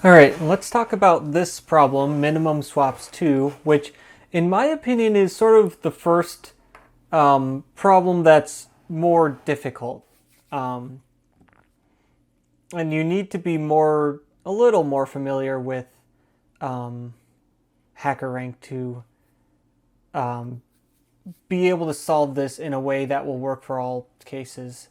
All right, let's talk about this problem, minimum swaps 2, which in my opinion is sort of the first problem that's more difficult. Um, and you need to be a little more familiar with um, HackerRank to um, be able to solve this in a way that will work for all cases,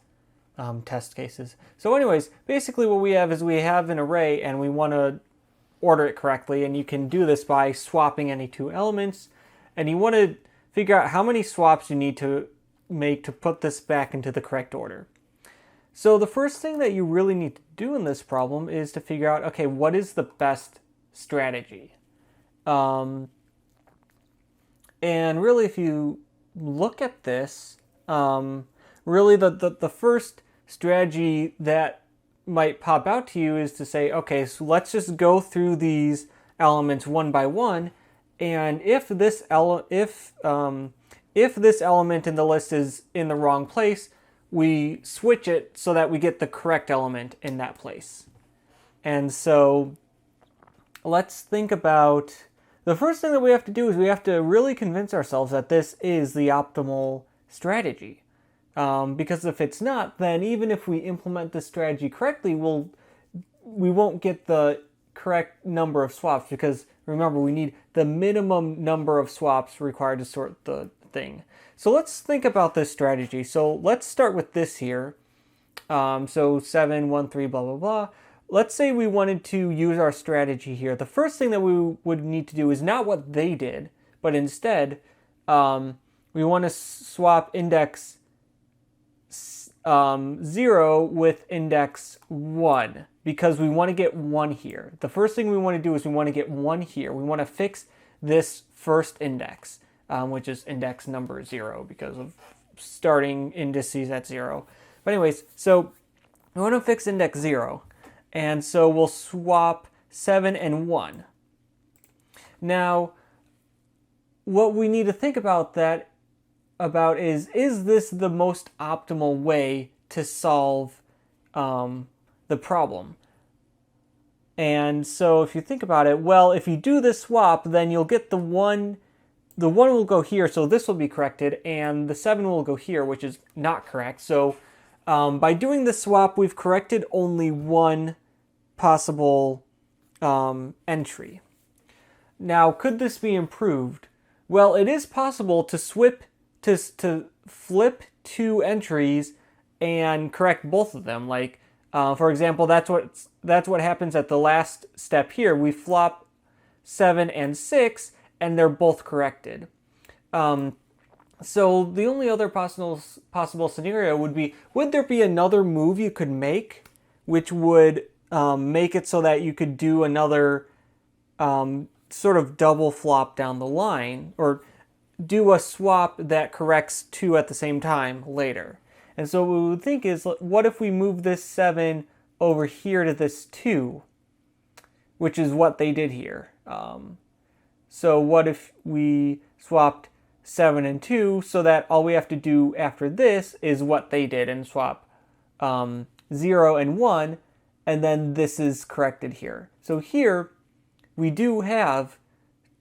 test cases. So anyways, basically what we have is we have an array and we want to order it correctly, and you can do this by swapping any two elements, and you want to figure out how many swaps you need to make to put this back into the correct order. So the first thing that you really need to do in this problem is to figure out, okay, what is the best strategy? And really, if you look at this, really the first strategy that might pop out to you is to say, okay, so let's just go through these elements one by one, and if this element in the list is in the wrong place, we switch it so that we get the correct element in that place. And so let's think about the first thing that we have to do is we have to really convince ourselves that this is the optimal strategy. Because if it's not, then even if we implement this strategy correctly, we won't get the correct number of swaps, because remember, we need the minimum number of swaps required to sort the thing. So let's think about this strategy. So let's start with this here. So 7, 1, 3, blah, blah, blah. Let's say we wanted to use our strategy here. The first thing that we would need to do is not what they did, but instead we want to swap index 0 with index 1, because we want to get 1 here. The first thing we want to do is we want to get 1 here. We want to fix this first index, which is index number 0, because of starting indices at 0. But anyways, so we want to fix index 0. And so we'll swap 7 and 1. Now, what we need to think about is this the most optimal way to solve the problem? And so if you think about it, well, if you do this swap, then you'll get the 1 will go here, so this will be corrected, and the 7 will go here, which is not correct. So by doing this swap, we've corrected only one possible entry. Now, could this be improved? Well, it is possible to flip two entries and correct both of them. Like, for example, that's what happens at the last step here. We flop 7 and 6, and they're both corrected. So the only other possible scenario would there be another move you could make, which would make it so that you could do another sort of double flop down the line, or do a swap that corrects 2 at the same time later. And so what we would think is, what if we move this 7 over here to this 2, which is what they did here. So what if we swapped 7 and 2 so that all we have to do after this is what they did and swap 0 and 1, and then this is corrected here. So here we do have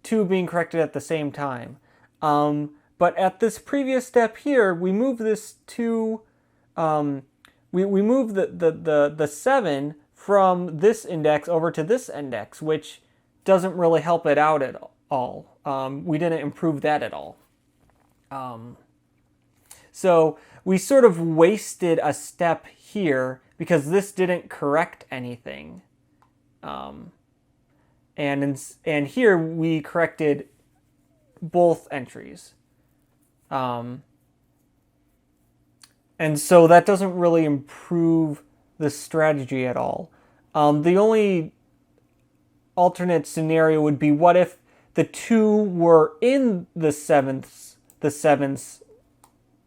2 being corrected at the same time. But at this previous step here, we move this 2, we move the 7 from this index over to this index, which doesn't really help it out at all. We didn't improve that at all. So we sort of wasted a step here because this didn't correct anything. And here we corrected both entries. And so that doesn't really improve the strategy at all. The only alternate scenario would be, what if the 2 were in the seventh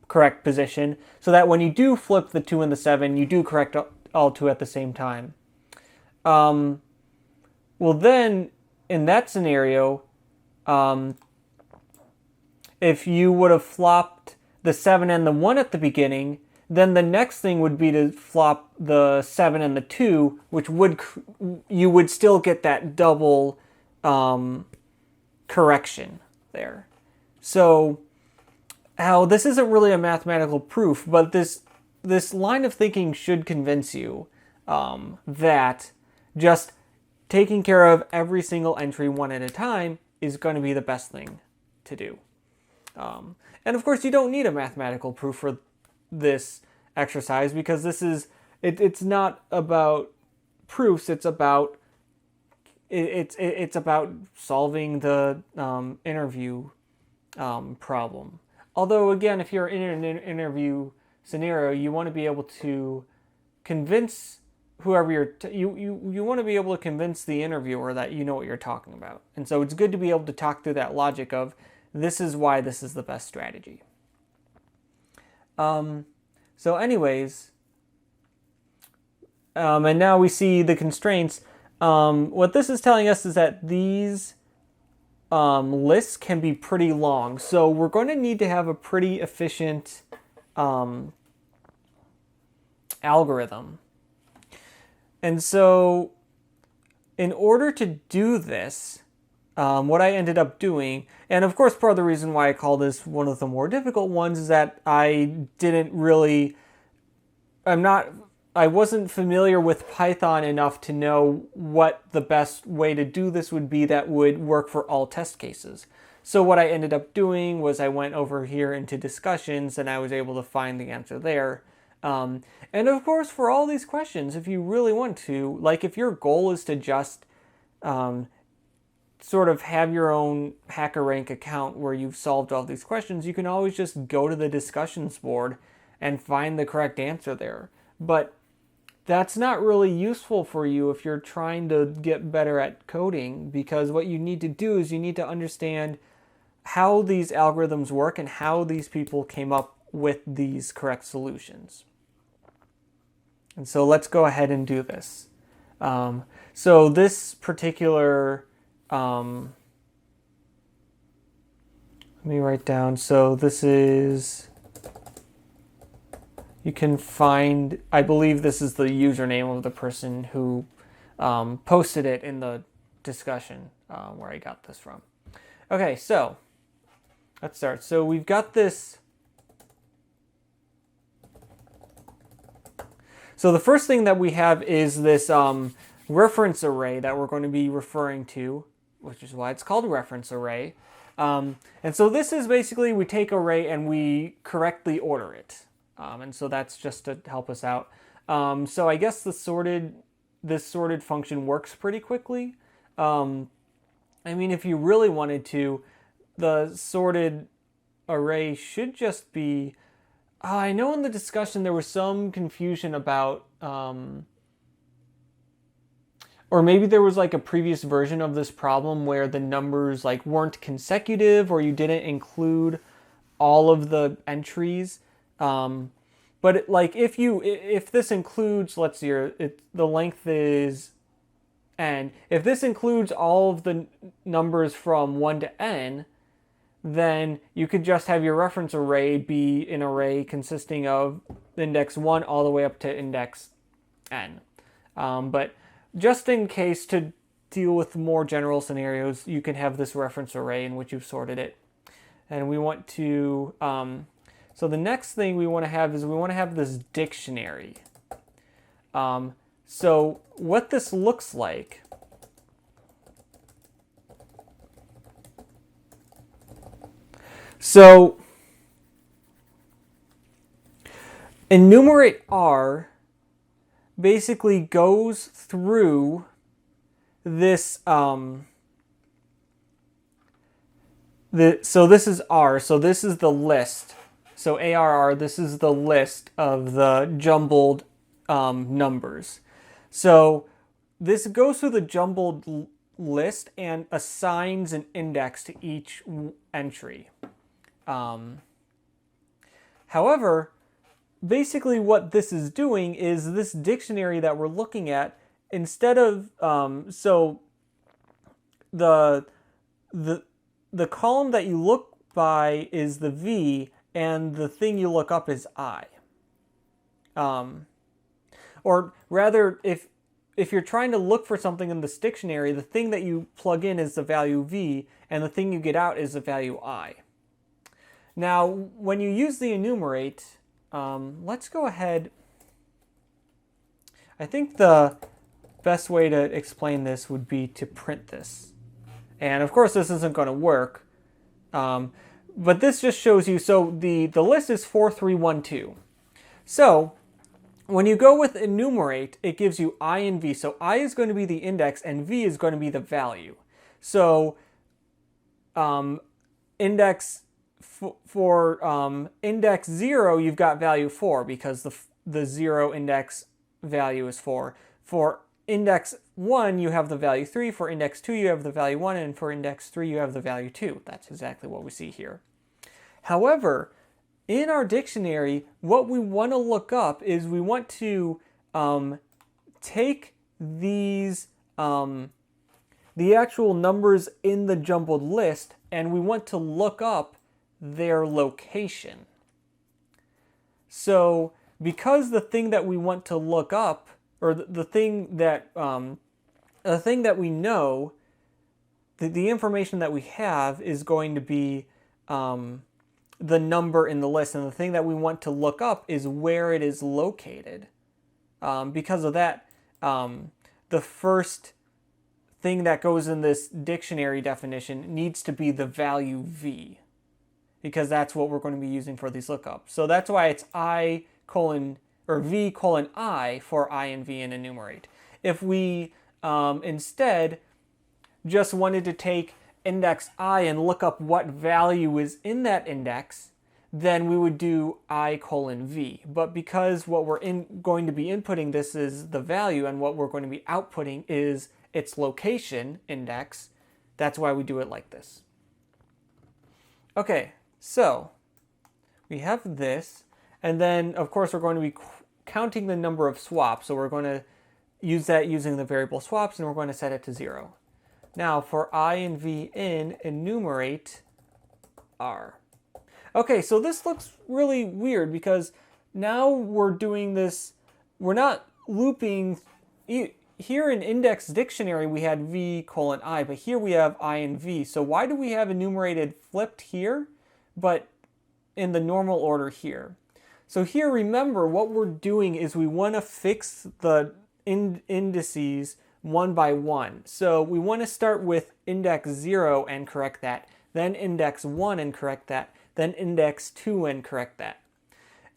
correct position, so that when you do flip the 2 and the 7, you do correct all 2 at the same time. Well then, in that scenario, if you would have flopped the 7 and the 1 at the beginning, then the next thing would be to flop the 7 and the 2, which you would still get that double correction there. So this isn't really a mathematical proof, but this line of thinking should convince you that just taking care of every single entry one at a time is going to be the best thing to do. And of course, you don't need a mathematical proof for this exercise, because it's not about proofs. It's about solving the interview problem. Although again, if you're in an interview scenario, you want to be able to convince whoever you want to be able to convince the interviewer that you know what you're talking about. And so it's good to be able to talk through that logic of, this is why this is the best strategy. So anyways, and now we see the constraints. What this is telling us is that these lists can be pretty long. So we're going to need to have a pretty efficient algorithm. And so in order to do this, what I ended up doing, and of course part of the reason why I call this one of the more difficult ones is that I wasn't familiar with Python enough to know what the best way to do this would be that would work for all test cases. So what I ended up doing was I went over here into discussions and I was able to find the answer there. And of course, for all these questions, if you really want to, like if your goal is to just sort of have your own HackerRank account where you've solved all these questions, you can always just go to the discussions board and find the correct answer there. But that's not really useful for you if you're trying to get better at coding, because what you need to do is you need to understand how these algorithms work and how these people came up with these correct solutions. And so let's go ahead and do this. So this particular, let me write down, so this is, you can find, I believe this is the username of the person who posted it in the discussion where I got this from. Okay, so let's start. So we've got this. So the first thing that we have is this reference array that we're going to be referring to, which is why it's called reference array. And so this is basically, we take array and we correctly order it. And so that's just to help us out. So I guess this sorted function works pretty quickly. I mean, if you really wanted to, the sorted array should just be, I know in the discussion there was some confusion about, or maybe there was like a previous version of this problem where the numbers like weren't consecutive, or you didn't include all of the entries. But like if this includes, let's see here, the length is n. If this includes all of the numbers from 1 to n, then you could just have your reference array be an array consisting of index 1 all the way up to index n. But just in case, to deal with more general scenarios, you can have this reference array in which you've sorted it. And we want to, so the next thing we want to have is we want to have this dictionary. So what this looks like, so enumerate R basically goes through this, so this is R, so this is the list. So ARR, this is the list of the jumbled numbers. So this goes through the jumbled list and assigns an index to each entry. However, basically what this is doing is this dictionary that we're looking at, instead of, so the column that you look by is the V, and the thing you look up is I. Or rather, if you're trying to look for something in this dictionary, the thing that you plug in is the value v, and the thing you get out is the value I. Now, when you use the enumerate, let's go ahead. I think the best way to explain this would be to print this. And of course, this isn't going to work. But this just shows you, so the list is 4312. So when you go with enumerate, it gives you I and v. So I is going to be the index and v is going to be the value. So index for index 0, you've got value 4 because the 0 index value is 4. For index 1, you have the value 3. For index 2, you have the value 1. And for index 3, you have the value 2. That's exactly what we see here. However, in our dictionary, what we want to look up is we want to take these, the actual numbers in the jumbled list, and we want to look up their location. So because the thing that we want to look up, or the thing that we know, the information that we have is going to be the number in the list, and the thing that we want to look up is where it is located. Because of that, the first thing that goes in this dictionary definition needs to be the value v, because that's what we're going to be using for these lookups. So that's why it's I colon or v colon I for I and v in enumerate. If we instead just wanted to take index I and look up what value is in that index, then we would do I colon v. But because what we're going to be inputting this is the value, and what we're going to be outputting is its location index, that's why we do it like this. Okay, so we have this, and then of course we're going to be counting the number of swaps, so we're going to use that using the variable swaps, and we're going to set it to 0. Now for I and v in enumerate r. Okay, so this looks really weird because now we're doing this, we're not looping. Here in index dictionary we had v colon I, but here we have I and v. So why do we have enumerated flipped here, but in the normal order here? So here, remember, what we're doing is we want to fix the indices one by one. So we want to start with index 0 and correct that, then index 1 and correct that, then index 2 and correct that.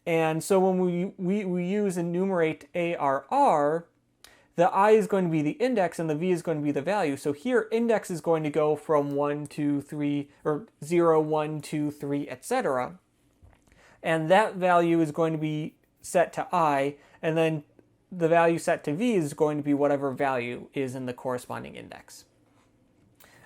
And so when we use enumerate ARR, the I is going to be the index and the v is going to be the value. So here index is going to go from 1, 2, 3, or 0, 1, 2, 3, etc. And that value is going to be set to I, and then the value set to v is going to be whatever value is in the corresponding index.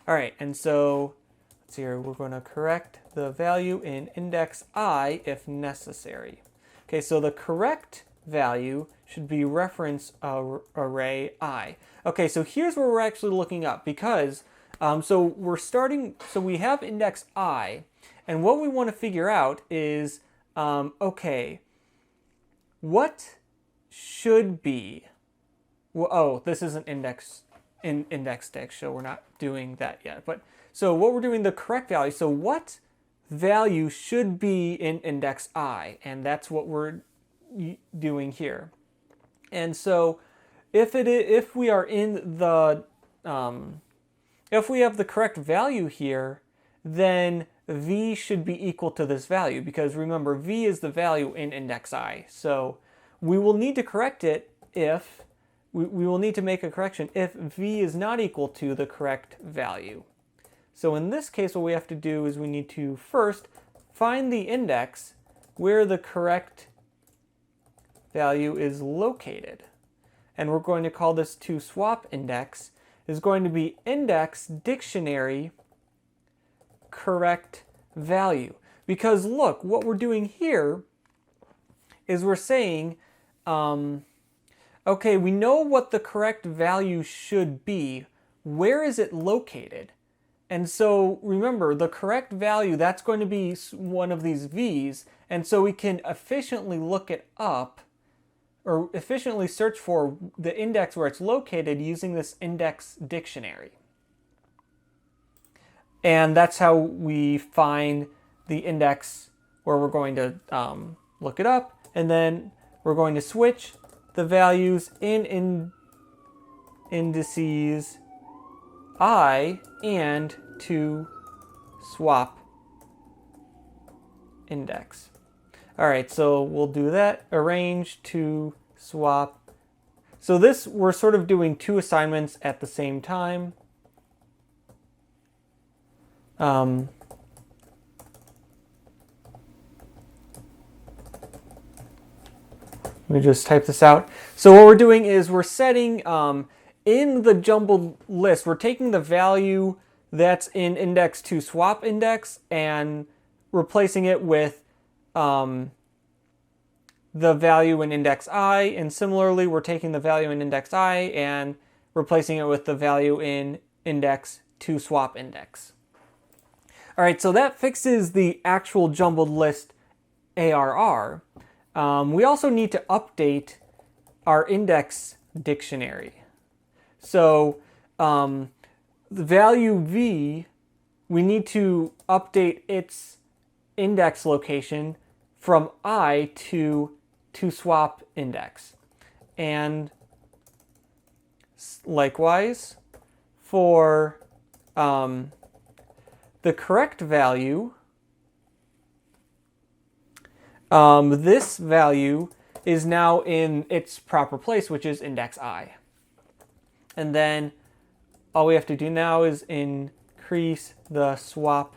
All right, and so let's see here, we're going to correct the value in index I if necessary. Okay, so the correct value should be reference array I. Okay, so here's where we're actually looking up, because so we have index I, and what we want to figure out is okay, what should be, well, oh, this isn't index dict, so we're not doing that yet. But so what we're doing, the correct value, so what value should be in index I, and that's what we're doing here. And so if we are in the if we have the correct value here, then v should be equal to this value, because remember, v is the value in index I. So we will need to correct it if, we will need to make a correction if v is not equal to the correct value. So in this case, what we have to do is we need to first find the index where the correct value is located. And we're going to call this toSwap index is going to be index dictionary correct value. Because look, what we're doing here is we're saying, okay, we know what the correct value should be. Where is it located? And so remember, the correct value, that's going to be one of these v's. And so we can efficiently look it up or efficiently search for the index where it's located using this index dictionary. And that's how we find the index where we're going to look it up. And then we're going to switch the values in indices I and to swap index. All right, so we'll do that. Arrange to swap. So this, we're sort of doing two assignments at the same time. Let me just type this out. So what we're doing is we're setting in the jumbled list, we're taking the value that's in index to swap index and replacing it with the value in index I. And similarly, we're taking the value in index I and replacing it with the value in index to swap index. All right, so that fixes the actual jumbled list ARR. We also need to update our index dictionary. So the value V, we need to update its index location from I to swap index. And likewise, for the correct value, this value is now in its proper place, which is index I. And then all we have to do now is increase the swap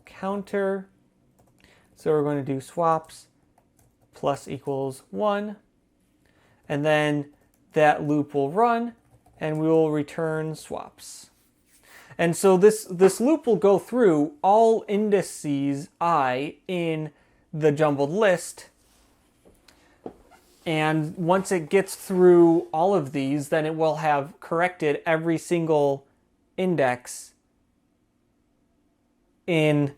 counter. So we're going to do swaps plus equals 1. And then that loop will run and we will return swaps. And so this loop will go through all indices I in the jumbled list. And once it gets through all of these, then it will have corrected every single index in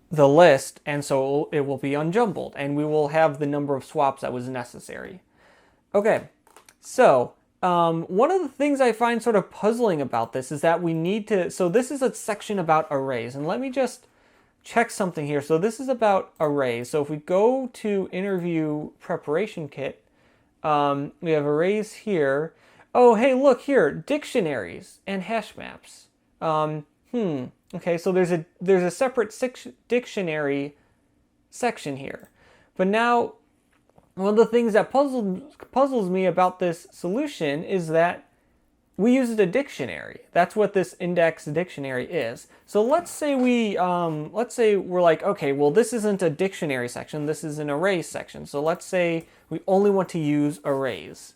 the list. And so it will be unjumbled and we will have the number of swaps that was necessary. Okay, so one of the things I find sort of puzzling about this is that we need to, so this is a section about arrays. And let me just check something here. So this is about arrays. So if we go to interview preparation kit, we have arrays here. Oh, hey, look here, dictionaries and hash maps. Okay, so there's a separate dictionary section here. But now, one of the things that puzzles me about this solution is that we used a dictionary. That's what this index dictionary is. So let's say we're like, okay, well, this isn't a dictionary section. This is an array section. So let's say we only want to use arrays.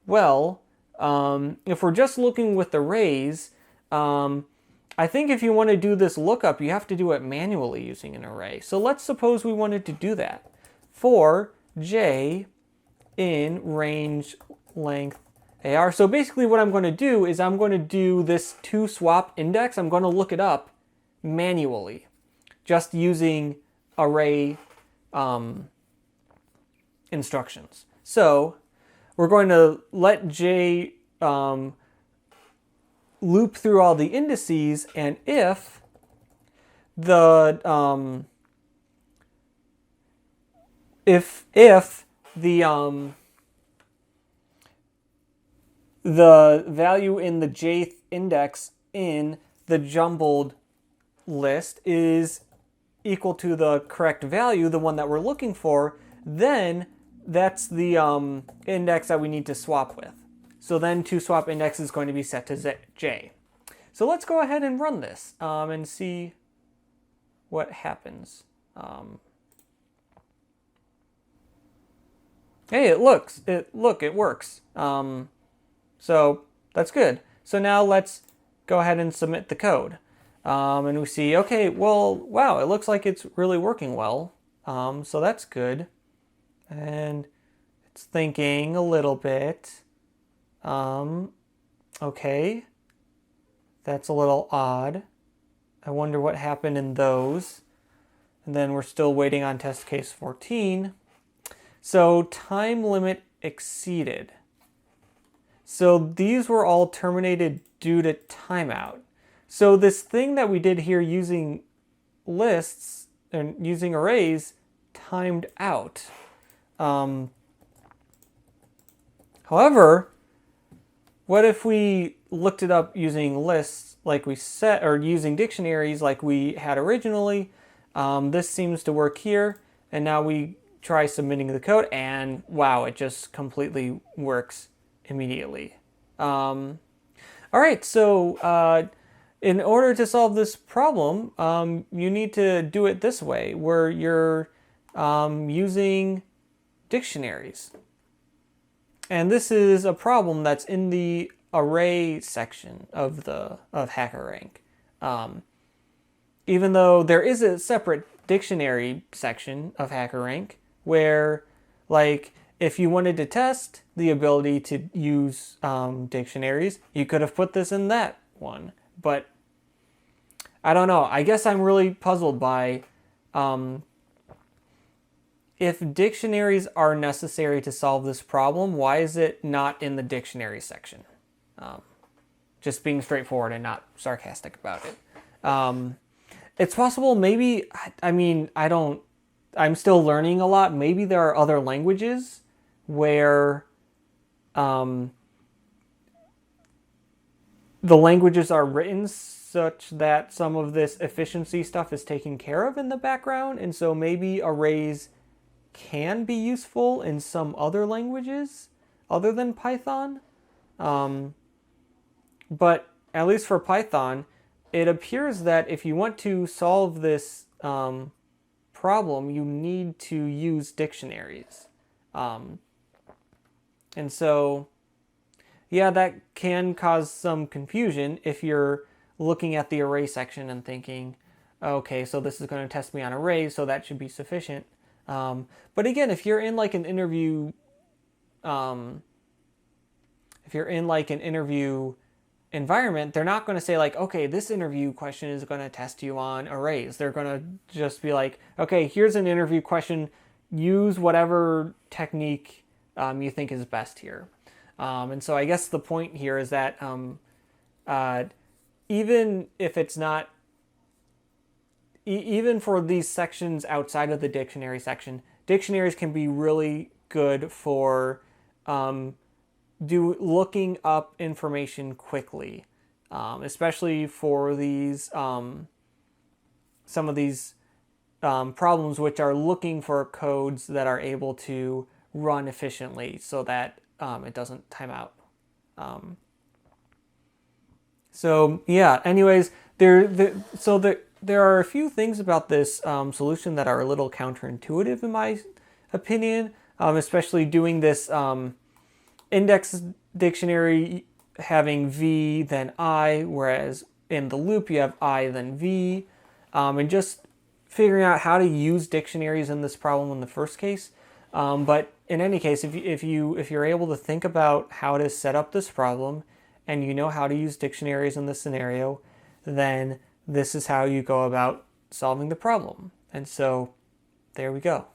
Well, if we're just looking with arrays, I think if you want to do this lookup, you have to do it manually using an array. So let's suppose we wanted to do that. For j in range length AR. So basically what I'm going to do is I'm going to do this to swap index. I'm going to look it up manually, just using array instructions. So we're going to let j loop through all the indices, and if the the value in the jth index in the jumbled list is equal to the correct value, the one that we're looking for, then that's the index that we need to swap with. So then to swap index is going to be set to j. So let's go ahead and run this and see what happens. Hey, it works. So that's good. So now let's go ahead and submit the code. And we see, okay, well, wow, it looks like it's really working well. So that's good. And it's thinking a little bit. Okay, that's a little odd. I wonder what happened in those. And then we're still waiting on test case 14. So time limit exceeded. So these were all terminated due to timeout. So this thing that we did here using lists and using arrays timed out. However, what if we looked it up using lists like we set, or using dictionaries like we had originally? This seems to work here, and now we try submitting the code, and wow, it just completely works immediately. All right, so in order to solve this problem, you need to do it this way, where you're using dictionaries. And this is a problem that's in the array section of HackerRank. Even though there is a separate dictionary section of HackerRank where, like, if you wanted to test the ability to use dictionaries, you could have put this in that one. But I don't know. I guess I'm really puzzled by if dictionaries are necessary to solve this problem, why is it not in the dictionary section? Just being straightforward and not sarcastic about it. It's possible, maybe, I'm still learning a lot. Maybe there are other languages where the languages are written such that some of this efficiency stuff is taken care of in the background, and so maybe arrays can be useful in some other languages other than Python. But at least for Python, it appears that if you want to solve this problem, you need to use dictionaries. And so, yeah, that can cause some confusion if you're looking at the array section and thinking, okay, so this is going to test me on arrays, so that should be sufficient. But again, if you're in like an interview, environment, they're not going to say like, okay, this interview question is going to test you on arrays. They're going to just be like, okay, here's an interview question. Use whatever technique you think is best here. And so I guess the point here is that even if it's not, even for these sections outside of the dictionary section, dictionaries can be really good for looking up information quickly, especially for these some of these problems which are looking for codes that are able to run efficiently so that it doesn't time out. So yeah, anyways, there are a few things about this solution that are a little counterintuitive in my opinion, especially doing this index dictionary having V then I, whereas in the loop you have I then V, and just figuring out how to use dictionaries in this problem in the first case. But in any case, if you're able to think about how to set up this problem and you know how to use dictionaries in this scenario, then this is how you go about solving the problem. And so there we go.